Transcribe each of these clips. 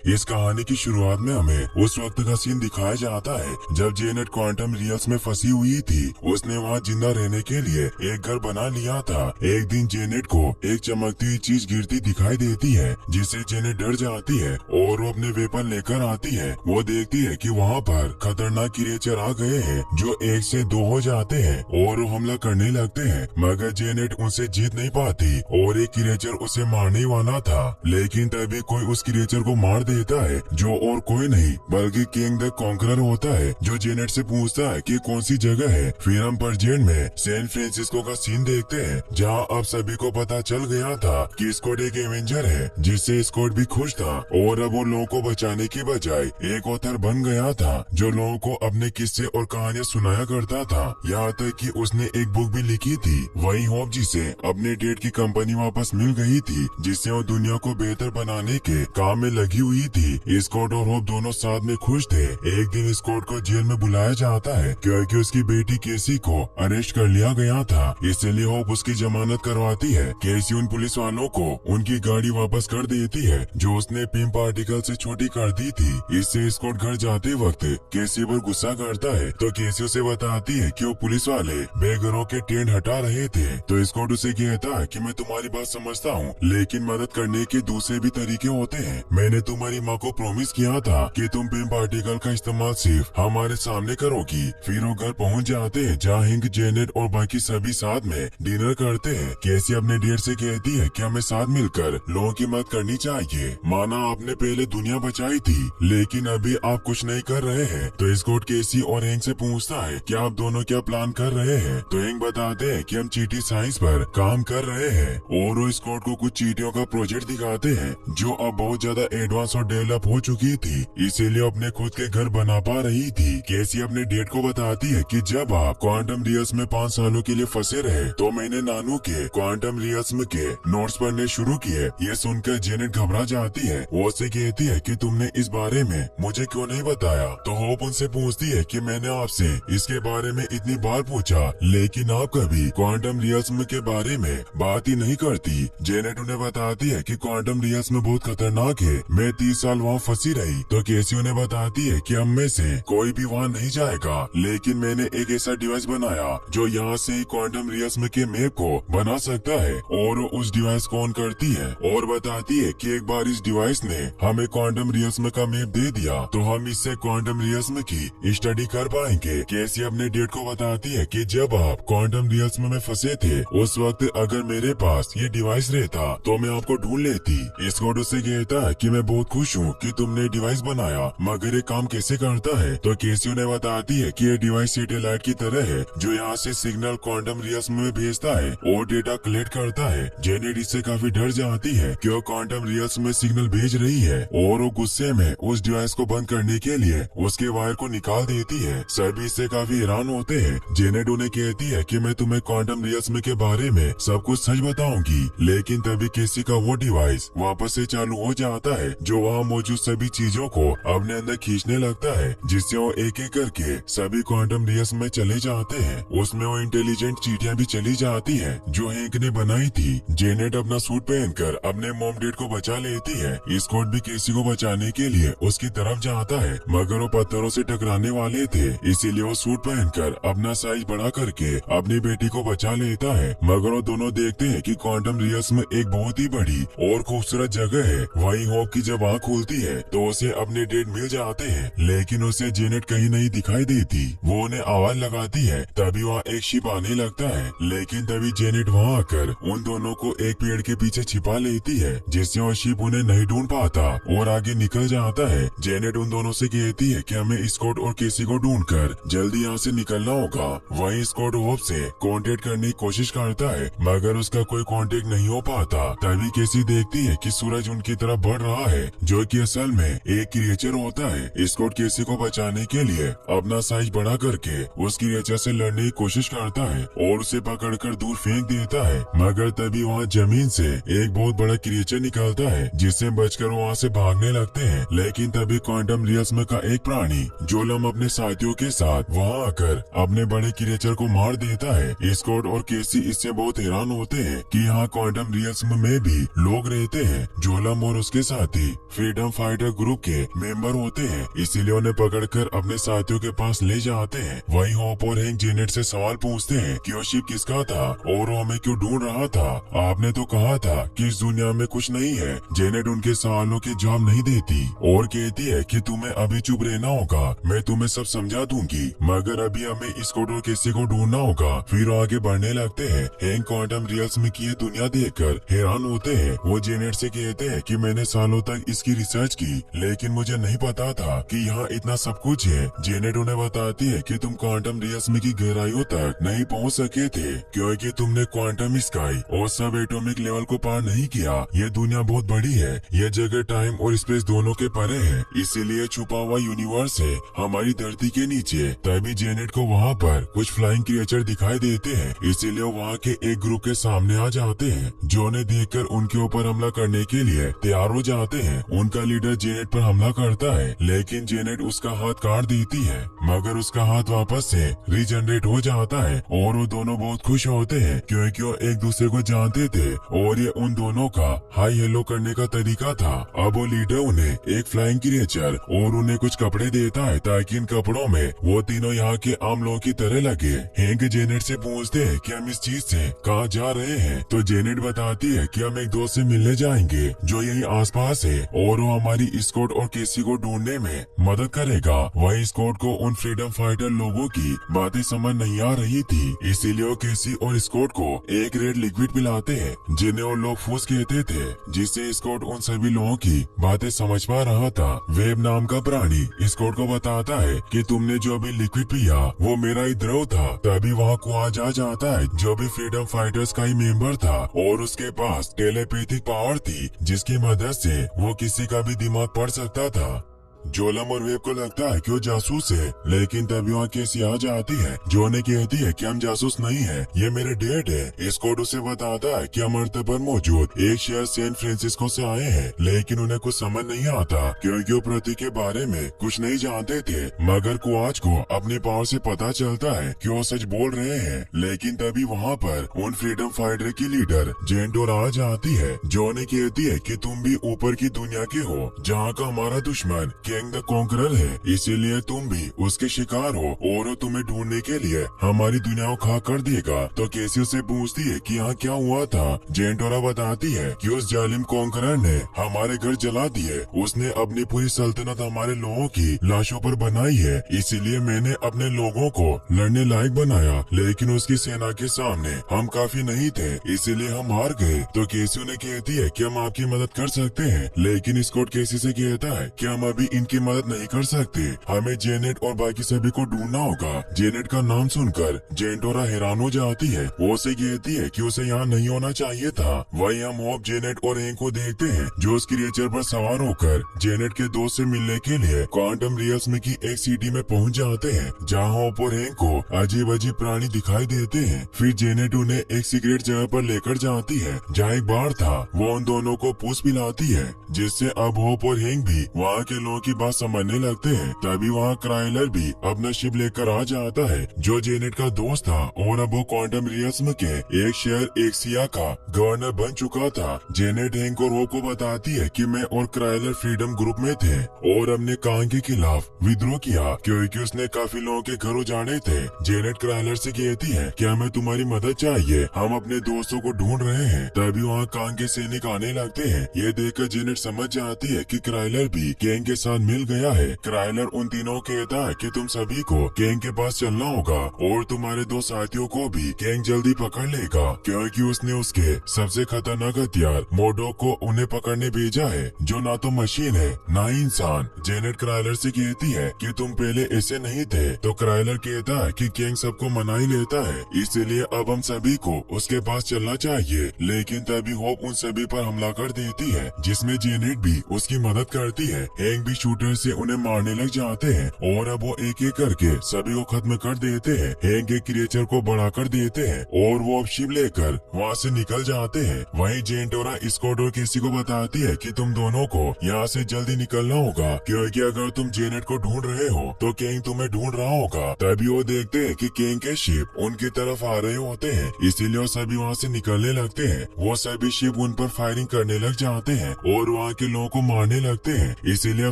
इस कहानी की शुरुआत में हमें उस वक्त का सीन दिखाया जाता है जब जेनेट क्वांटम रियल्स में फंसी हुई थी। उसने वहाँ जिंदा रहने के लिए एक घर बना लिया था। एक दिन जेनेट को एक चमकती हुई चीज गिरती दिखाई देती है, जिससे जेनेट डर जाती है और वो अपने वेपन लेकर आती है। वो देखती है कि वहाँ पर खतरनाक क्रिएचर आ गए हैं जो एक से दो हो जाते हैं और वो हमला करने लगते हैं, मगर जेनेट उनसे जीत नहीं पाती और एक क्रिएचर उसे मारने वाला था। लेकिन तभी कोई उस क्रिएचर को मार देता है, जो और कोई नहीं बल्कि किंग द कॉन्करर होता है, जो जेनेट से पूछता है कि कौन सी जगह है। फिर हम प्रेजेंट में सैन फ्रांसिस्को का सीन देखते हैं, जहां अब सभी को पता चल गया था कि स्कॉट एक एवेंजर है, जिससे स्कॉट भी खुश था और अब वो लोगों को बचाने की बजाय एक ऑथर बन गया था जो लोगों को अपने किस्से और कहानियां सुनाया करता था। यहाँ तक कि उसने एक बुक भी लिखी थी, वही होप, जिसे अपने डेट की कंपनी वापस मिल गई थी, जिससे वो दुनिया को बेहतर बनाने के काम में लगी हुई थी। स्कॉट और होप दोनों साथ में खुश थे। एक दिन स्कॉट को जेल में बुलाया जाता है क्योंकि उसकी बेटी केसी को अरेस्ट कर लिया गया था, इसलिए होप उसकी जमानत करवाती है। केसी उन पुलिस वालों को उनकी गाड़ी वापस कर देती है जो उसने पिंप पार्टिकल से छोटी कर दी थी। इससे स्कॉट घर जाते वक्त केसी पर गुस्सा करता है तो केसी उसे बताती है कि वो पुलिस वाले बेघरों के टेंट हटा रहे थे। तो स्कॉट उसे कहता है कि मैं तुम्हारी बात समझता हूँ, लेकिन मदद करने के दूसरे भी तरीके होते हैं। मैंने तुम्हारी माँ को प्रॉमिस किया था कि तुम पिंप पार्टिकल का इस्तेमाल सिर्फ हमारे सामने करोगी। फिर वो घर पहुँच जाते हैं जहाँ हिंक, जेनेट और बाकी सभी साथ में डिनर करते हैं। केसी अपने डेट से कहती है कि हमें साथ मिलकर लोगों की मदद करनी चाहिए। माना आपने पहले दुनिया बचाई थी, लेकिन अभी आप कुछ नहीं कर रहे हैं। तो स्कॉट केसी और हिंक से पूछता है कि आप दोनों क्या प्लान कर रहे हैं। तो हिंक बताते हैं कि हम चीटी साइंस पर काम कर रहे हैं और वो स्कॉट को कुछ चीटियों का प्रोजेक्ट दिखाते हैं जो अब बहुत ज्यादा एडवांस और डेवलप हो चुकी थी, इसीलिए अपने खुद के घर बना पा रही थी। केसी अपने डेट को बताती है कि जब आप क्वांटम रियल्स में 5 सालों के लिए फंसे रहे तो मैंने नानू के क्वांटम रियल्स के नोट्स पढ़ने शुरू किए। ये सुनकर जेनेट घबरा जाती है। वो उससे कहती है कि तुमने इस बारे में मुझे क्यों नहीं बताया। तो होप उनसे पूछती है कि मैंने आपसे इसके बारे में इतनी बार पूछा, लेकिन आप कभी क्वांटम रियल्स के बारे में बात ही नहीं करती। जेनेट उन्हें बताती है कि क्वांटम रियल्स में बहुत खतरनाक है, मैं 30 साल वहाँ फंसी रही। तो केसी उन्हें बताती है कि हम में से कोई भी वहाँ नहीं जाएगा, लेकिन मैंने एक ऐसा डिवाइस बनाया जो यहाँ से ही क्वांटम रियल्स के मैप को बना सकता है। और उस डिवाइस को ऑन करती है और बताती है कि एक बार इस डिवाइस ने हमें क्वांटम रियल्स का मैप दे दिया तो हम इससे क्वांटम रियल्स की स्टडी कर पाएंगे। केसी अपने डेट को बताती है कि जब आप क्वांटम रियल्स में फंसे थे, उस वक्त अगर मेरे पास ये डिवाइस रहता तो मैं आपको ढूंढ लेती। स्कॉट उससे कहता है कि मैं बहुत खुश हूँ कि तुमने डिवाइस बनाया, मगर ये काम कैसे करता है। तो केसी उन्हें बताती है कि ये डिवाइस सैटेलाइट की तरह है जो यहाँ से सिग्नल क्वांटम रियल्स में भेजता है और डेटा कलेक्ट करता है। जेनेट इससे काफी डर जाती है कि वो क्वांटम रियल्स में सिग्नल भेज रही है और वो गुस्से में उस डिवाइस को बंद करने के लिए उसके वायर को निकाल देती है। सभी इससे काफी हैरान होते हैं। जेनेट उन्हें कहती है कि मैं तुम्हें क्वांटम रियल्स के बारे में सब कुछ सच बताऊंगी, लेकिन तभी केसी का वो डिवाइस वापस से चालू हो जाता है जो वहाँ मौजूद सभी चीजों को अपने अंदर खींचने लगता है, जिससे वो एक एक करके सभी क्वांटम रियल्स में चले जाते हैं। उसमें वो इंटेलिजेंट चीटियां भी चली जाती हैं जो हैंक ने बनाई थी। जेनेट अपना सूट पहनकर अपने मॉम डेड को बचा लेती है। स्कॉट भी केसी को बचाने के लिए उसकी तरफ जाता है, मगर वो पत्थरों से टकराने वाले थे, इसीलिए वो सूट पहनकर अपना साइज बड़ा करके अपनी बेटी को बचा लेता है। मगर वो दोनों देखते हैं कि क्वांटम रियल्स में एक बहुत ही बड़ी और खूबसूरत जगह है। वहीं होप की जब आँख खुलती है तो उसे अपने डेड मिल जाते हैं, लेकिन उसे जेनेट कहीं नहीं दिखाई देती। वो उन्हें आवाज लगाती है, तभी वहाँ एक शिप आने लगता है, लेकिन तभी जेनेट वहाँ आकर उन दोनों को एक पेड़ के पीछे छिपा लेती है, जिससे वो शिप उन्हें नहीं ढूंढ पाता और आगे निकल जाता है। जेनेट उन दोनों से कहती है कि हमें स्कॉट और केसी को ढूंढकर जल्दी यहाँ से निकलना होगा। वहीं स्कॉट होप से कांटेक्ट करने की कोशिश करता है, मगर उसका कोई कांटेक्ट नहीं हो पाता। तभी केसी देखती है कि सूरज उनकी तरफ बढ़ रहा है, जो कि असल में एक क्रिएचर होता है। स्कॉट केसी को बचाने के लिए अपना साइज बड़ा करके उस क्रिएचर से लड़ने की कोशिश करता है और उसे पकड़कर दूर फेंक देता है, मगर तभी वहाँ जमीन से एक बहुत बड़ा क्रिएचर निकलता है, जिससे बचकर वहाँ से भागने लगते हैं। लेकिन तभी क्वांटम रियल्स का एक प्राणी जोलम अपने साथियों के साथ वहाँ आकर अपने बड़े क्रिएचर को मार देता है। स्कॉट और केसी इससे बहुत हैरान होते हैं कि यहाँ क्वांटम रियल्स में भी लोग रहते हैं। जोलम और उसके साथी फ्रीडम फाइटर ग्रुप के मेंबर होते हैं, इसीलिए उन्हें पकड़कर अपने साथियों के पास ले जाते हैं। वहीं होप और हैंक जेनेट से सवाल पूछते हैं कि वो शिप किसका था और वो हमें क्यों ढूंढ रहा था। आपने तो कहा था कि इस दुनिया में कुछ नहीं है। जेनेट उनके सवालों के जवाब नहीं देती और कहती है कि तुम्हें अभी चुप रहना होगा, मैं तुम्हें सब समझा दूंगी, मगर अभी हमें स्कॉट और केसी को ढूंढना होगा। फिर आगे बढ़ने लगते हैं। हैंक क्वांटम रियल्स में की ये दुनिया देखकर हैरान होते हैं। वो जेनेट से कहते हैं कि मैंने सालों तक इसकी रिसर्च की, लेकिन मुझे नहीं पता था कि यहाँ इतना सब कुछ है। जेनेट उन्हें बताती है कि तुम क्वांटम रियल्स में की गहराइयों तक नहीं पहुँच सके थे क्योंकि तुमने क्वांटम स्काई और सब एटॉमिक लेवल को पार नहीं किया। ये दुनिया बहुत बड़ी है, ये जगह टाइम और स्पेस दोनों के परे है, इसीलिए छुपा हुआ यूनिवर्स है हमारी धरती के नीचे। तभी जेनेट को वहाँ पर कुछ फ्लाइंग क्रिएचर दिखाई देते हैं, इसीलिए वहाँ के एक ग्रुप के सामने आ जाते हैं, जो उन्हें देखकर उनके ऊपर हमला करने के लिए तैयार हो जाते हैं। उनका लीडर जेनेट पर हमला करता है, लेकिन जेनेट उसका हाथ काट देती है, मगर उसका हाथ वापस से रीजनरेट हो जाता है और वो दोनों बहुत खुश होते हैं क्योंकि वो एक दूसरे को जानते थे और ये उन दोनों का हाई हेलो करने का तरीका था। अब वो लीडर उन्हें एक फ्लाइंग क्रिएचर और उन्हें कुछ कपड़े देता है ताकि इन कपड़ों में वो तीनों यहाँ के आम लोगों की तरह लगे। हैंक जेनेट से पूछते हैं कि हम इस चीज से कहाँ जा रहे हैं, तो जेनेट बताती है कि हम एक दोस्त से मिलने जाएंगे जो यही आसपास है और वो हमारी स्कॉट और केसी को ढूंढने में मदद करेगा। वही स्कॉट को उन फ्रीडम फाइटर लोगों की बातें समझ नहीं आ रही थी, इसीलिए वो केसी और स्कॉट को एक रेड लिक्विड पिलाते हैं जिन्हें वो लोग फूस कहते थे, जिससे स्कॉट उन सभी लोगों की बातें समझ पा रहा था। वेब नाम का प्राणी स्कॉट को बताता है कि तुमने जो अभी लिक्विड पिया वो मेरा ही द्रव था। तभी वहाँ कुआज आ जाता है जो भी फ्रीडम फाइटर्स का ही मेंबर था और उसके पास टेलीपैथिक पावर थी जिसकी मदद से वो किसी का भी दिमाग पढ़ सकता था। जोलम और वेब को लगता है कि वो जासूस है, लेकिन तभी वहाँ केसी आ जाती है जो उन्हें कहती है कि हम जासूस नहीं है, ये मेरे डैड है। स्कॉट उसे बताता है कि हम अर्थ पर मौजूद एक शहर सैन फ्रांसिस्को से आए हैं, लेकिन उन्हें कुछ समझ नहीं आता क्योंकि वो पृथ्वी के बारे में कुछ नहीं जानते थे। मगर कुआज को अपने पावर से पता चलता है कि वो सच बोल रहे हैं, लेकिन तभी वहाँ पर उन फ्रीडम फाइटर की लीडर जेंटोर आ जाती है जो उन्हें कहती है कि तुम भी ऊपर की दुनिया के हो जहाँ का हमारा दुश्मन किंग द कॉन्करर है, इसीलिए तुम भी उसके शिकार हो और वो तुम्हें ढूंढने के लिए हमारी दुनिया को खा कर देगा। तो केसी उससे पूछती है कि यहाँ क्या हुआ था। जेंटोरा बताती है कि उस जालिम कॉन्करर ने हमारे घर जला दिए, उसने अपनी पूरी सल्तनत हमारे लोगों की लाशों पर बनाई है, इसीलिए मैंने अपने लोगों को लड़ने लायक बनाया, लेकिन उसकी सेना के सामने हम काफी नहीं थे, इसीलिए हम हार गए। तो केसी उन्हें कहती है कि हम आपकी मदद कर सकते हैं, लेकिन स्कॉट केसी से कहता है कि हम अभी इनकी मदद नहीं कर सकते, हमें जेनेट और बाकी सभी को ढूंढना होगा। जेनेट का नाम सुनकर जेंटोरा हैरान हो जाती है, वो उसे कहती है कि उसे यहाँ नहीं होना चाहिए था। वही हम होप, जेनेट और हैंक को देखते हैं जो उस क्रिएचर पर सवार होकर जेनेट के दोस्त से मिलने के लिए क्वांटम रियल्स में की एक सिटी में पहुँच जाते हैं, जहाँ होप और हैंक को अजीब अजीब प्राणी दिखाई देते हैं। फिर जेनेट उन्हें एक सीक्रेट जगह पर लेकर जाती है जहाँ एक बार था, वो उन दोनों को पूछ पिलाती है, जिससे अब होप और हैंक भी वहाँ के लोगों की बात समझने लगते हैं। तभी वहाँ क्राइलर भी अपना शिप लेकर आ जाता है जो जेनेट का दोस्त था, और अब वो क्वांटम रियल्स के एक शहर एक्सिया का गवर्नर बन चुका था। जेनेट हैंक और होप को बताती है कि मैं और क्राइलर फ्रीडम ग्रुप में थे और हमने कांग के खिलाफ विद्रोह किया क्योंकि उसने काफी लोगों के घर उजाड़े थे। जेनेट क्राइलर से कहती है कि हमें तुम्हारी मदद चाहिए, हम अपने दोस्तों को ढूंढ रहे हैं। तभी वहाँ कांग के सैनिक आने लगते हैं। ये देखकर जेनेट समझ जाती है कि क्राइलर भी गैंग के साथ मिल गया है। क्राइलर उन तीनों कहता है कि तुम सभी को गैंग के पास चलना होगा और तुम्हारे दो साथियों को भी गैंग जल्दी पकड़ लेगा क्योंकि उसने उसके सबसे खतरनाक हथियार मोडो को उन्हें पकड़ने भेजा है, जो ना तो मशीन है ना ही इंसान। जेनेट क्राइलर से कहती है कि तुम पहले ऐसे नहीं थे, तो क्राइलर कहता है कि गैंग सबको मना ही लेता है, इसलिए अब हम सभी को उसके पास चलना चाहिए। लेकिन तभी होप उन सभी पर हमला कर देती है, जिसमें जेनेट भी उसकी मदद करती है। हैंक भी शूटर से उन्हें मारने लग जाते हैं और अब वो एक एक करके सभी को खत्म कर देते हैं। हैंक एक क्रिएचर को बढ़ा कर देते हैं और वो अब शिप लेकर वहाँ से निकल जाते हैं। वहीं जेंटोरा स्कॉट और केसी को बताती है कि तुम दोनों को यहाँ से जल्दी निकलना होगा, क्योंकि अगर तुम जेनेट को ढूंढ रहे हो तो किंग तुम्हें ढूंढ रहा होगा। तभी वो देखते हैं कि किंग के शिप उनकी तरफ आ रहे होते हैं, इसीलिए वो सभी वहाँ से निकलने लगते हैं। वो सभी शिप उन पर फायरिंग करने लग जाते हैं और वहाँ के लोगों को मारने लगते हैं, इसीलिए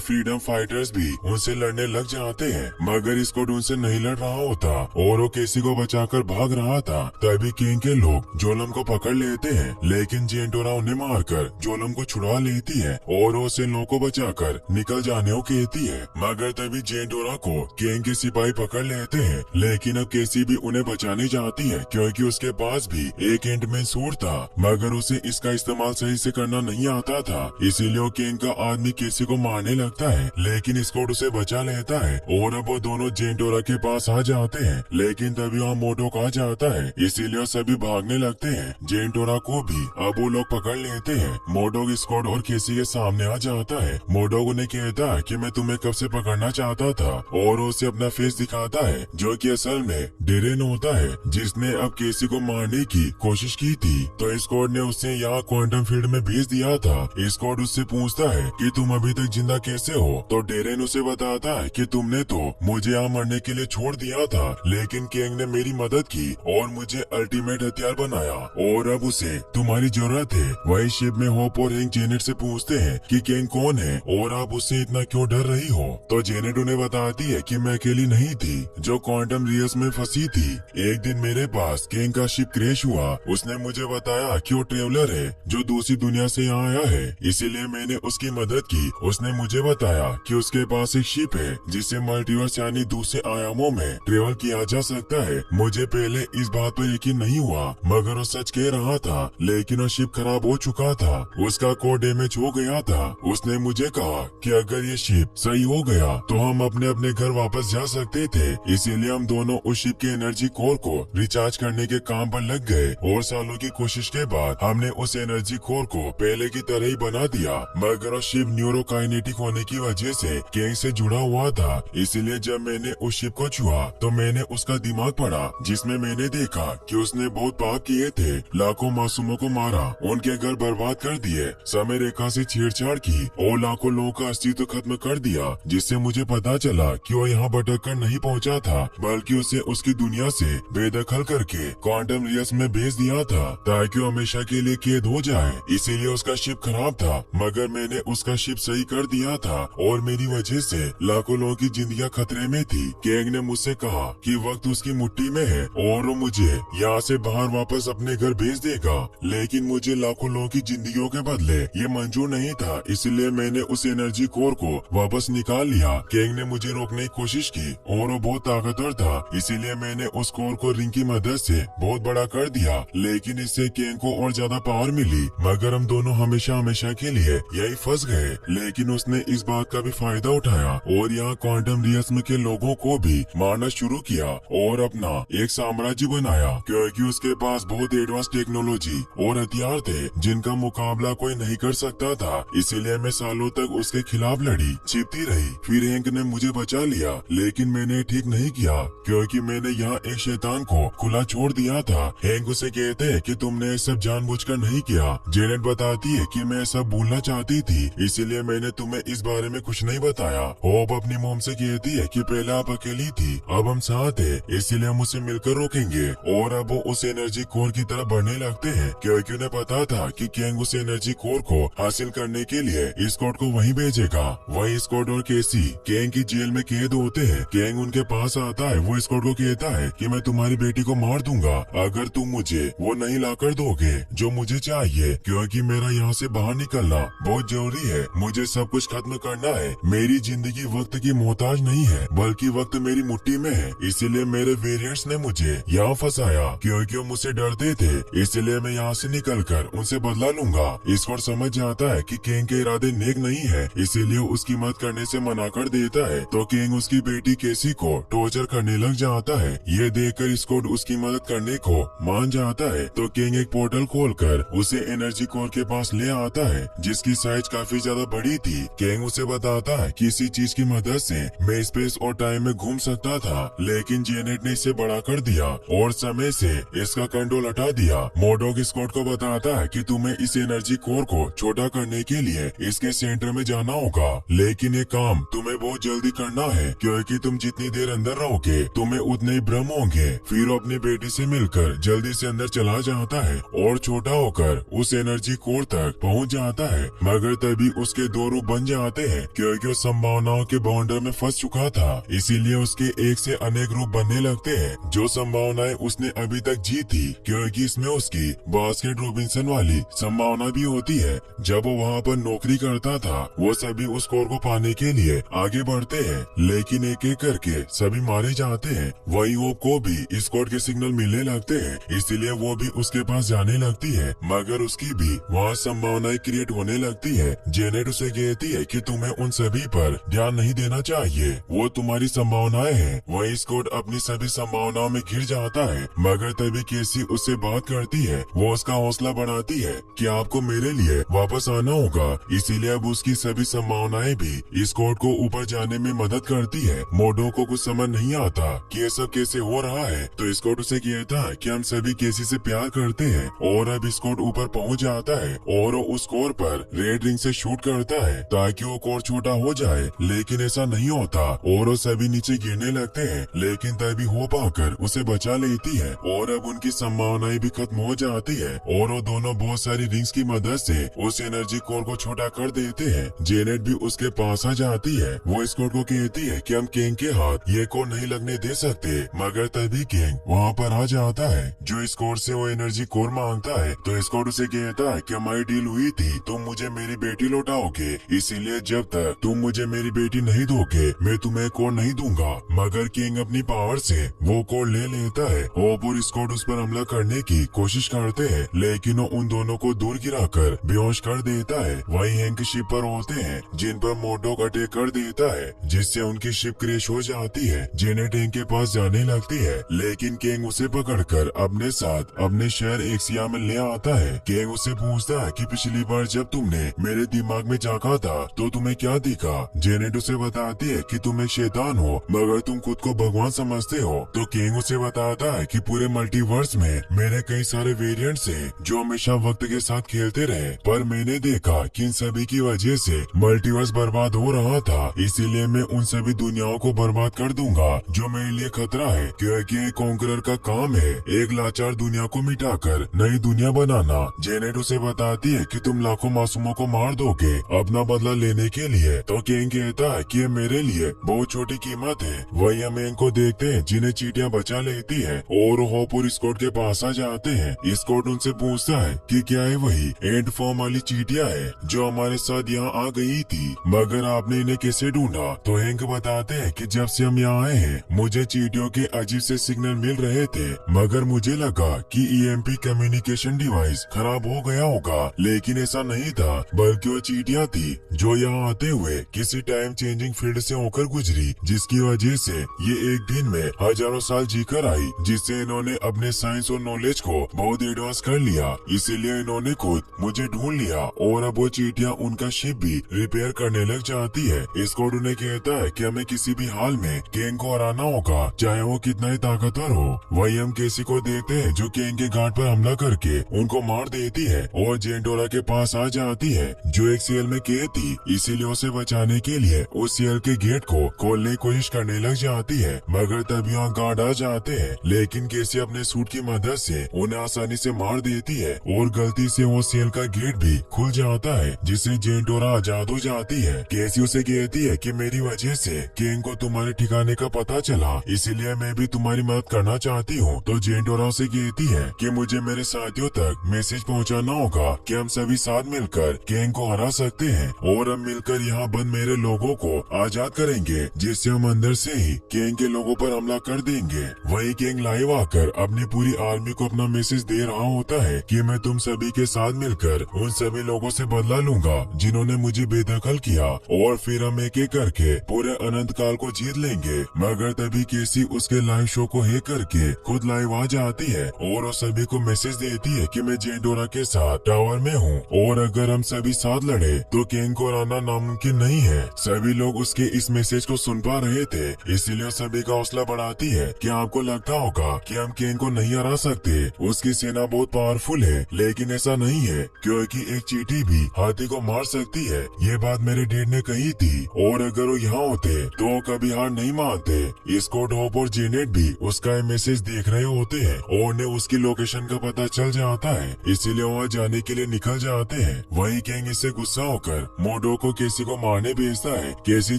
फ्रीडम फाइटर्स भी उनसे लड़ने लग जाते हैं। मगर स्कॉट उनसे नहीं लड़ रहा होता और वो केसी को बचाकर भाग रहा था। तभी किंग के लोग जोलम को पकड़ लेते हैं, लेकिन जेंटोरा उन्हें मारकर जोलम को छुड़ा लेती है और उसे लोगों को बचाकर निकल जाने को कहती है। मगर तभी जेंटोरा को किंग के सिपाही पकड़ लेते हैं, लेकिन अब केसी भी उन्हें बचाने जाती है, क्योंकि उसके पास भी एक एंटमैन सूट था, मगर उसे इसका इस्तेमाल सही से करना नहीं आता था। इसीलिए वो किंग का आदमी केसी को मारने लगता है, लेकिन स्कॉट उसे बचा लेता है और अब वो दोनों जेंटोरा के पास आ जाते हैं। लेकिन तभी वहाँ मोडोक आ जाता है, इसीलिए सभी भागने लगते हैं। जेंटोरा को भी अब वो लोग पकड़ लेते हैं। मोडोक स्कॉट और केसी के सामने आ जाता है। मोडोक उन्हें कहता है कि मैं तुम्हें कब से पकड़ना चाहता था और उसे अपना फेस दिखाता है, जो कि असल में डेरेन होता है, जिसने अब केसी को मारने की कोशिश की थी। तो स्कॉट ने उसे यहाँ क्वांटम फील्ड में भेज दिया था। स्कॉट उससे पूछता है कि तुम अभी तक जिंदा कैसे हो, तो डेरेन उसे बताता है कि तुमने तो मुझे यहाँ मरने के लिए छोड़ दिया था, लेकिन किंग ने मेरी मदद की और मुझे अल्टीमेट हथियार बनाया और अब उसे तुम्हारी जरूरत है। वही शिप में होप और हैंक जेनेट से पूछते हैं कि किंग कौन है और आप उससे इतना क्यों डर रही हो। तो जेनेट उन्हें बताती है कि मैं अकेली नहीं थी जो क्वांटम रियल्स में फंसी थी। एक दिन मेरे पास किंग का शिप क्रैश हुआ। उसने मुझे बताया कि वो ट्रेवलर है जो दूसरी दुनिया से यहाँ आया है, इसीलिए मैंने उसकी मदद की। उसने मुझे बताया कि उसके पास एक शिप है जिससे मल्टीवर्स यानी दूसरे आयामों में ट्रेवल किया जा सकता है। मुझे पहले इस बात पर यकीन नहीं हुआ, मगर वो सच कह रहा था। लेकिन वो शिप खराब हो चुका था, उसका कोर डैमेज हो गया था। उसने मुझे कहा कि अगर ये शिप सही हो गया तो हम अपने अपने घर वापस जा सकते थे। इसीलिए हम दोनों उस शिप के एनर्जी कोर को रिचार्ज करने के काम पर लग गए और सालों की कोशिश के बाद हमने उस एनर्जी कोर को पहले की तरह ही बना दिया। मगर वो शिप न्यूरोकाइनेटिक होने की वजह से किंग से जुड़ा हुआ था, इसीलिए जब मैंने उस शिप को छुआ तो मैंने उसका दिमाग पढ़ा, जिसमें मैंने देखा कि उसने बहुत पाप किए थे। लाखों मासूमों को मारा, उनके घर बर्बाद कर दिए, समय रेखा से छेड़छाड़ की और लाखों लोगों का अस्तित्व खत्म कर दिया। जिससे मुझे पता चला कि वो यहाँ भटक कर नहीं पहुँचा था, बल्कि उसे उसकी दुनिया से बेदखल करके क्वांटम रियल्स में भेज दिया था ताकि वो हमेशा के लिए कैद हो जाए। इसीलिए उसका शिप खराब था, मगर मैंने उसका शिप सही कर दिया था और मेरी वजह से लाखों लोगों की जिंदगियां खतरे में थी। किंग ने मुझसे कहा कि वक्त उसकी मुट्ठी में है और वो मुझे यहाँ से बाहर वापस अपने घर भेज देगा, लेकिन मुझे लाखों लोगों की जिंदगियों के बदले ये मंजूर नहीं था। इसलिए मैंने उस एनर्जी कोर को वापस निकाल लिया। किंग ने मुझे रोकने की कोशिश की और वो बहुत ताकतवर था, इसीलिए मैंने उस कोर को रिंग की मदद से बहुत बड़ा कर दिया। लेकिन इससे किंग को और ज्यादा पावर मिली, मगर हम दोनों हमेशा हमेशा के लिए यही फंस गए। लेकिन उसने इस बात का भी फायदा उठाया और यहाँ क्वांटम रियल्स के लोगों को भी मारना शुरू किया और अपना एक साम्राज्य बनाया, क्योंकि उसके पास बहुत एडवांस टेक्नोलॉजी और हथियार थे जिनका मुकाबला कोई नहीं कर सकता था। इसीलिए मैं सालों तक उसके खिलाफ लड़ी, छिपती रही। फिर हैंक ने मुझे बचा लिया, लेकिन मैंने ठीक नहीं किया, क्योंकि मैंने यहाँ एक शैतान को खुला छोड़ दिया था। हैंक उसे कहते हैं कि तुमने ये सब जानबूझकर नहीं किया। जेनेट बताती है कि मैं सब भूलना चाहती थी, इसीलिए मैंने तुम्हें इस बारे में कुछ नहीं बताया। होप अपनी मोम से कहती है कि पहले आप अकेली थी, अब हम साथ हैं, इसीलिए हम उसे मिलकर रोकेंगे। और अब वो उस एनर्जी कोर की तरफ बढ़ने लगते हैं, क्योंकि उन्हें पता था कि किंग उस एनर्जी कोर को हासिल करने के लिए स्कॉट को वहीं भेजेगा। वही स्कॉट और केसी किंग की जेल में कैद होते हैं। किंग उनके पास आता है, वो स्कॉट को कहता है कि मैं तुम्हारी बेटी को मार दूंगा अगर तुम मुझे वो नहीं लाकर दोगे जो मुझे चाहिए, क्योंकि मेरा यहाँ से बाहर निकलना बहुत जरूरी है। मुझे सब कुछ खत्म करना है। मेरी जिंदगी वक्त की मोहताज नहीं है, बल्कि वक्त मेरी मुट्ठी में है। इसीलिए मेरे वेरिएंट्स ने मुझे यहाँ फंसाया, क्योंकि वो मुझसे डरते थे। इसलिए मैं यहाँ से निकलकर उनसे बदला लूंगा। स्कॉट समझ जाता है कि किंग के इरादे नेक नहीं है, इसीलिए उसकी मदद करने से मना कर देता है। तो किंग उसकी बेटी केसी को टॉर्चर करने लग जाता है। ये देखकर स्कॉट उसकी मदद करने को मान जाता है। तो किंग एक पोर्टल खोलकर उसे एनर्जी कोर के पास ले आता है, जिसकी साइज काफी ज्यादा बड़ी थी। किंग उसे बताता है कि इसी चीज की मदद से मैं स्पेस और टाइम में घूम सकता था, लेकिन जेनेट ने इसे बड़ा कर दिया और समय से इसका कंट्रोल हटा दिया। मोडोक स्कॉट को बताता है कि तुम्हें इस एनर्जी कोर को छोटा करने के लिए इसके सेंटर में जाना होगा, लेकिन ये काम तुम्हें बहुत जल्दी करना है क्योंकि तुम जितनी देर अंदर रहोगे तुम्हें उतने ही भ्रम होंगे। फिर वो अपनी बेटी से मिलकर जल्दी से अंदर चला जाता है और छोटा होकर उस एनर्जी कोर तक पहुंच जाता है, मगर तभी उसके दो रूप बन जाते हैं क्योंकि वो संभावनाओं के बाउंडर में फंस चुका था। इसीलिए उसके एक से अनेक रूप बनने लगते हैं जो संभावनाएं उसने अभी तक जी थी, क्योंकि इसमें उसकी बास्केट रॉबिन्सन वाली संभावना भी होती है। जब वो वहाँ पर नौकरी करता था वो सभी उस कोर को पाने के लिए आगे बढ़ते हैं, लेकिन एक एक करके सभी मारे जाते हैं। वही होप को भी इस कोड के सिग्नल मिलने लगते हैं, इसीलिए वो भी उसके पास जाने लगती है, मगर उसकी भी वहाँ संभावनाएं क्रिएट होने लगती है। जेनेट उसे कहती है कि तुम्हें उन सभी पर ध्यान नहीं देना चाहिए, वो तुम्हारी संभावनाएं हैं। वही स्कॉट अपनी सभी संभावनाओं में घिर जाता है, मगर तभी केसी उससे बात करती है। वो उसका हौसला बढ़ाती है कि आपको मेरे लिए वापस आना होगा, इसीलिए अब उसकी सभी संभावनाएं भी स्कॉट को ऊपर जाने में मदद करती है। मोडो को कुछ समझ नहीं आता कि ये सब कैसे हो रहा है, तो स्कॉट उसे कहता है कि हम सभी केसी से प्यार करते हैं, और अब स्कॉट ऊपर पहुंच जाता है और वो उस कोर पर रेड रिंग से शूट करता है ताकि वो कोर छोटा हो जाए, लेकिन ऐसा नहीं होता और वो सभी नीचे गिरने लगते हैं। लेकिन तभी होप आकर उसे बचा लेती है और अब उनकी संभावनाएं भी खत्म हो जाती है और वो दोनों बहुत सारी रिंग्स की मदद से उस एनर्जी कोर को छोटा कर देते हैं। जेनेट भी उसके पास आ जाती है। वो स्कॉट को कहती है कि हम किंग के हाथ ये कोर नहीं लगने दे सकते, मगर तभी किंग वहाँ पर आ जाता है जो स्कॉट से वो एनर्जी कोर मांगता है। तो स्कॉट उसे कहता है कि हमारी डील हुई थी, तुम मुझे मेरी बेटी लौटाओगे, इसीलिए जब तक तुम मुझे मेरी बेटी नहीं दोगे मैं तुम्हें कोर नहीं दूंगा। मगर किंग अपनी पावर से वो कोर ले लेता है। होप और स्कॉट उस पर हमला करने की कोशिश करते हैं, लेकिन वो उन दोनों को दूर गिराकर बेहोश कर देता है। वही हैंक शिप पर होते हैं जिन पर मोडोक अटैक कर देता है, जिससे उनकी शिप क्रैश हो जाती है। जेनेट हैंक के पास जाने लगती है, लेकिन किंग उसे पकड़कर अपने साथ अपने शहर एक्सिया में ले आता है। किंग उसे पूछता है कि पिछली बार जब तुमने मेरे दिमाग में झांका था तो तुम्हें क्या दिखा। जेनेट उसे बताती है कि तुम एक शैतान हो, मगर तुम खुद को भगवान समझते हो। तो किंग उसे बताता है कि पूरे मल्टीवर्स में मेरे कई सारे वेरिएंट्स हैं जो हमेशा वक्त के साथ खेलते रहे, पर मैंने देखा कि इन सभी की वजह से मल्टीवर्स बर्बाद हो रहा था, इसीलिए मैं उन सभी दुनियाओं को बर्बाद कर दूंगा जो मेरे लिए खतरा है, क्योंकि एक कॉन्करर का काम है एक लाचार दुनिया को मिटाकर नई दुनिया बनाना। जेनेट उसे बताती है कि तुम लाखों मासूमों को मार दोगे अपना बदला लेने के लिए। तो किंग कहता है कि ये मेरे लिए बहुत छोटी कीमत है। वही हम हैंक को देखते हैं जिन्हें चींटियां बचा लेती है और होप और स्कॉट के पास आ जाते हैं। स्कॉट उनसे पूछता है कि क्या है वही एंड फॉर्म वाली चींटियां है जो हमारे साथ यहाँ आ गई थी, मगर आपने इन्हें कैसे ढूंढा। तो हैंक बताते हैं कि जब से हम यहाँ आए हैं मुझे चींटियों के अजीब से सिग्नल मिल रहे थे, मगर मुझे लगा कि ईएमपी कम्युनिकेशन डिवाइस खराब हो गया होगा, लेकिन ऐसा नहीं था, बल्कि वो चींटियां थी जो यहाँ आते हुए किसी टाइम चेंजिंग फील्ड से होकर गुजरी, जिसकी वजह से ये एक दिन में हजारों साल जीकर आई, जिससे इन्होंने अपने साइंस और नॉलेज को बहुत एडवांस कर लिया। इसीलिए इन्होंने खुद मुझे ढूंढ लिया और अब वो चींटियां उनका शिप भी रिपेयर करने लग जाती है। स्कॉट उन्हें कहता है कि हमें किसी भी हाल में किंग को हराना होगा, चाहे वो कितना ही ताकतवर हो। वही हम केसी को देखते हैं जो किंग के घाट पर हमला करके उनको मार देती है और जेंटोरा के पास आ जाती है जो एक सेल में कैद थी, इसीलिए उसे बचाने के लिए उस सेल के गेट को खोलने की कोशिश करने लग जाती है, मगर तभी वहाँ गार्ड आ जाते हैं। लेकिन केसी अपने सूट की मदद से उन्हें आसानी से मार देती है और गलती से वो सेल का गेट भी खुल जाता है, जिससे जेंटोरा आजाद हो जाती है। केसी उसे कहती है कि मेरी वजह से किंग को तुम्हारे ठिकाने का पता चला, इसीलिए मैं भी तुम्हारी मदद करना चाहती हूँ। तो जेंटोरा उसे कहती है कि मुझे मेरे साथियों तक मैसेज पहुँचाना होगा कि हम सभी साथ मिलकर किंग को हरा सकते हैं और हम मिलकर यहाँ बंद मेरे लोगों को आजाद करेंगे, जिससे हम अंदर से ही किंग के लोगों पर हमला कर देंगे। वही किंग लाइव आकर अपनी पूरी आर्मी को अपना मैसेज दे रहा होता है कि मैं तुम सभी के साथ मिलकर उन सभी लोगों से बदला लूंगा जिन्होंने मुझे बेदखल किया, और फिर हम एक एक करके पूरे अनंत काल को जीत लेंगे। मगर तभी केसी उसके लाइव शो को हैक करके खुद लाइव आ जाती है और वो सभी को मैसेज देती है कि मैं जेंटोरा के साथ टावर में हूँ और अगर हम सभी साथ लड़े तो किंग को हराना नामुमकिन नहीं है। सभी लोग उसके इस मैसेज को सुन पा रहे थे, इसीलिए सभी का हौसला बढ़ाती है कि आपको लगता होगा कि हम किंग को नहीं हरा सकते, उसकी सेना बहुत पावरफुल है, लेकिन ऐसा नहीं है क्योंकि एक चींटी भी हाथी को मार सकती है। ये बात मेरे डैड ने कही थी और अगर वो यहाँ होते तो वो कभी हार नहीं मानते। स्कॉट, होप और जेनेट भी उसका मैसेज देख रहे होते हैं और उन्हें उसकी लोकेशन का पता चल जाता है, इसीलिए वहाँ जाने के लिए निकल जाते हैं। वही किंग इससे गुस्सा होकर मोडो को केसी को मारने भेजता है। केसी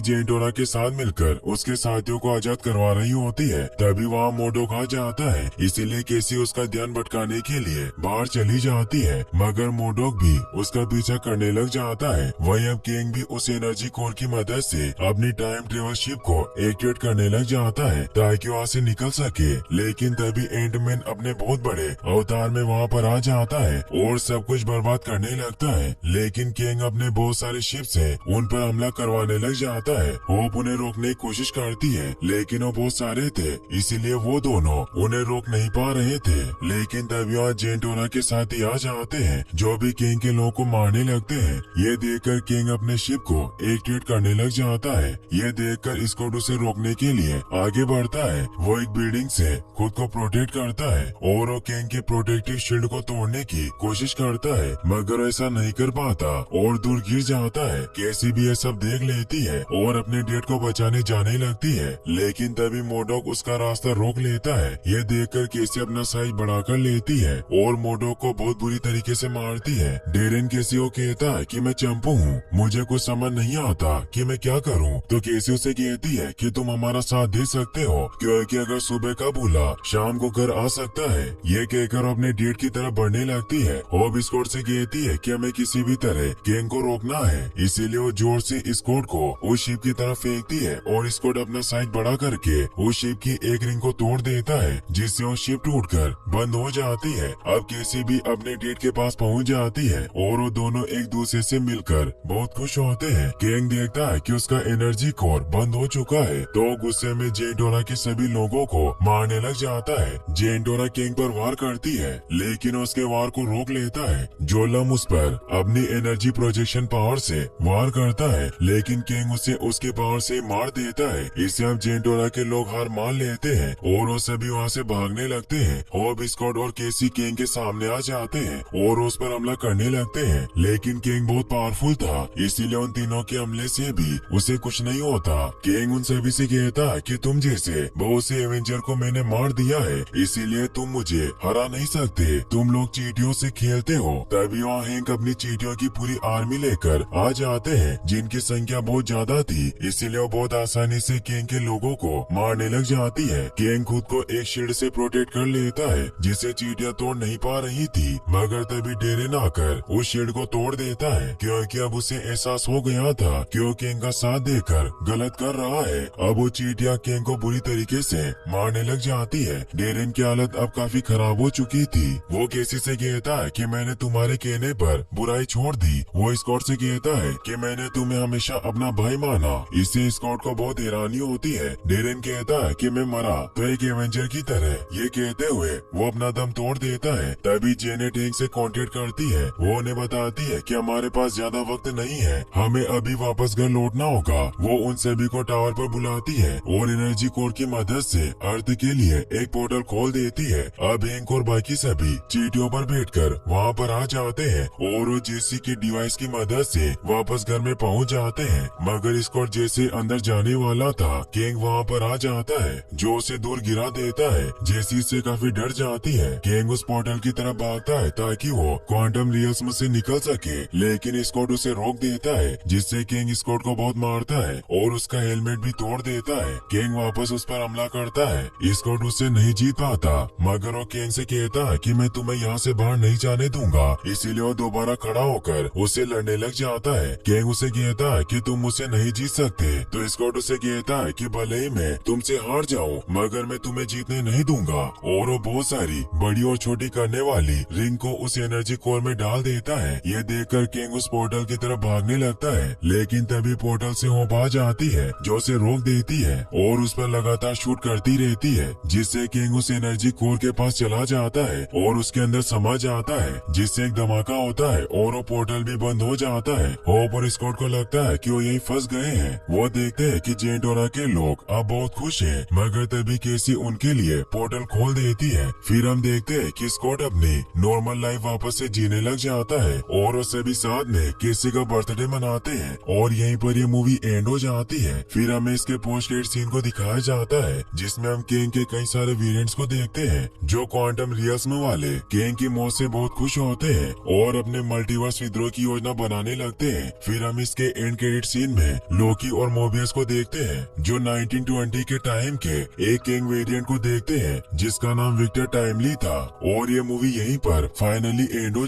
जेंटोरा के साथ मिलकर उसके साथियों को आजाद करवा रही होती है, तभी वहाँ मोडोक आ जाता है, इसीलिए केसी उसका ध्यान भटकाने के लिए बाहर चली जाती है, मगर मोडोक भी उसका पीछा करने लग जाता है। वहीं अब किंग भी उस एनर्जी कोर की मदद से अपनी टाइम ट्रेवल शिप को एक्टिवेट करने लग जाता है ताकि वहाँ से निकल सके, लेकिन तभी एंटमैन अपने बहुत बड़े अवतार में वहाँ पर आ जाता है और सब कुछ बर्बाद करने लगता है। लेकिन किंग अपने बहुत सारे शिप से उन पर हमला करवाने लग जाता है। होप उन्हें रोकने की कोशिश करती है, लेकिन वो बहुत सारे थे, इसीलिए वो दोनों उन्हें रोक नहीं पा रहे थे। लेकिन तभी वहाँ जेंटोरा के साथी आ जाते हैं जो भी किंग के लोगों को मारने लगते हैं। ये देखकर किंग अपने शिप को एक्टिवेट करने लग जाता है। ये देखकर स्कॉट उसे रोकने के लिए आगे बढ़ता है। वो एक बिल्डिंग से खुद को प्रोटेक्ट करता है और वो किंग के प्रोटेक्टिव शील्ड को तोड़ने की कोशिश करता है, मगर ऐसा नहीं कर पाता और दूर गिर जाता है। कैसी भी ये सब देख लेती है और अपने डेड को बचाने जाने लगती है, लेकिन तभी मोडोक उसका रास्ता रोक लेता है। ये देखकर केसी अपना साइज बढ़ाकर लेती है और मोडोक को बहुत बुरी तरीके से मारती है। डेरेन केसी को कहता है कि मैं चंपू हूँ, मुझे कुछ समझ नहीं आता कि मैं क्या करूँ। तो केसी उसे कहती है कि तुम हमारा साथ दे सकते हो, क्योंकि अगर सुबह का भूला शाम को घर आ सकता है। ये कहकर अपने डेट की तरफ बढ़ने लगती है और स्कॉट से कहती है कि हमें किसी भी तरह किंग को रोकना है, इसीलिए वो जोर से स्कॉट को उस शिप की तरफ फेंकती है और स्कॉट अपना साइज बड़ा करके उस शिप की एक रिंग को तोड़ देता है, जिससे वो शिप टूटकर बंद हो जाती है। अब केसी भी अपने डेट के पास पहुंच जाती है और वो दोनों एक दूसरे से मिलकर बहुत खुश होते हैं। किंग देखता है कि उसका एनर्जी कोर बंद हो चुका है, तो गुस्से में जेंटोरा के सभी लोगों को मारने लग जाता है। जेंटोरा किंग पर वार करती है, लेकिन उसके वार को रोक लेता है। जोलम उस पर अपनी एनर्जी प्रोजेक्शन पावर से वार करता है, लेकिन किंग उसे उसके पावर से मार देता है। इससे अब जेंटोरा के लोग हार मान लेते हैं और वो सभी वहाँ से भागने लगते हैं। होप, स्कॉट और केसी किंग के सामने आ जाते हैं और उस पर हमला करने लगते हैं, लेकिन किंग बहुत पावरफुल था, इसीलिए उन तीनों के हमले से भी उसे कुछ नहीं होता। किंग उन सभी से कहता है कि तुम जैसे बहुत से एवेंजर को मैंने मार दिया है, इसीलिए तुम मुझे हरा नहीं सकते, तुम लोग चींटियों से खेलते हो। तभी वहाँ हैंक अपनी चींटियों की पूरी आर्मी लेकर आ जाते हैं, जिनकी संख्या बहुत ज्यादा थी, इसीलिए वो बहुत आसानी से किंग के लोगों को मारने लग जाती है। किंग खुद को एक शील्ड से प्रोटेक्ट कर लेता है, जिसे चींटियां तोड़ नहीं पा रही थी, मगर तभी डेरेन आकर उस शील्ड को तोड़ देता है, क्योंकि अब उसे एहसास हो गया था कि वो किंग का साथ देकर गलत कर रहा है। अब वो चींटियां किंग को बुरी तरीके से मारने लग जाती है। डेरेन की हालत अब काफी खराब हो चुकी थी। वो केसी से कहता है कि मैंने तुम्हारे कहने पर बुराई छोड़ दी। वो स्कॉट से कहता है कि मैंने तुम्हें हमेशा अपना भाई माना। इससे स्कॉट को बहुत हैरानी होती है। डेरेन कहता है कि मैं मरा तो एक एवेंजर की तरह। ये कहते हुए वो अपना दम तोड़ देता है। तभी जेनेट हैंक से कांटेक्ट करती है। वो उन्हें बताती है कि हमारे पास ज्यादा वक्त नहीं है, हमें अभी वापस घर लौटना होगा। वो उन सभी को टावर पर बुलाती है और एनर्जी कोर की मदद से अर्थ के लिए एक पोर्टल खोल देती है। अब हैंक और बाकी सभी चींटियों पर बैठकर वहाँ पर आ जाते हैं और वो जेसी के डिवाइस की मदद से वापस घर में पहुँच जाते हैं, मगर स्कॉट जैसे अंदर जाने वाला था, किंग वहाँ पर आ जाता है जो उसे दूर गिरा देता है। जेसी से काफी डर जाती है। किंग उस पोर्टल की तरफ भागता है ताकि वो क्वांटम रियल्स से निकल सके, लेकिन स्कॉट उसे रोक देता है, जिससे किंग स्कॉट को बहुत मारता है और उसका हेलमेट भी तोड़ देता है। किंग वापस उस पर हमला करता है। स्कॉट उससे नहीं जीत पाता, मगर वो किंग से कहता है कि मैं तुम्हें यहाँ से बाहर नहीं जाने दूंगा, इसीलिए वो दोबारा खड़ा होकर उससे लड़ने लग जाता है। किंग उसे कहता है कि तुम मुझसे नहीं जीत सकते, तो स्कॉट उसे कहता है कि भले ही मैं तुमसे हार जाऊं, मगर मैं तुम्हें जीतने नहीं दूंगा। और वो बहुत सारी बड़ी और छोटी करने वाली रिंग को उस एनर्जी कोर में डाल देता है। ये देखकर किंग उस पोर्टल की तरफ भागने लगता है, लेकिन तभी पोर्टल से होप आ जाती है जो उसे रोक देती है और उस पर लगातार शूट करती रहती है, जिससे किंग उस एनर्जी कोर के पास चला जाता है और उसके अंदर समा जाता है, जिससे एक धमाका होता है और वो पोर्टल भी बंद हो जाता है। होप पर स्कॉट को लगता है कि वो यहीं फंस गए हैं। वो देखते हैं कि जेंटोना के लोग अब बहुत खुश हैं, मगर तभी केसी उनके लिए पोर्टल खोल देती है। फिर हम देखते हैं कि स्कॉट अपनी नॉर्मल लाइफ वापस से जीने लग जाता है और वो सभी साथ में केसी का बर्थडे मनाते हैं और यहीं पर ये मूवी एंड हो जाती है। फिर हमें इसके पोस्ट क्रेडिट सीन को दिखाया जाता है जिसमें हम केंग के कई सारे वेरिएंट्स को देखते हैं जो क्वांटम रियल्स में वाले केंग की मौत से बहुत खुश होते हैं और अपने मल्टीवर्स विद्रोह की योजना बनाने लगते हैं। फिर हम इसके एंड क्रेडिट सीन में लोकी और मोबियस को देखते हैं जो 1920 के टाइम के एक किंग वेरिएंट को देखते हैं जिसका नाम विक्टर टाइमली था और ये मूवी यहीं पर फाइनली एंड हो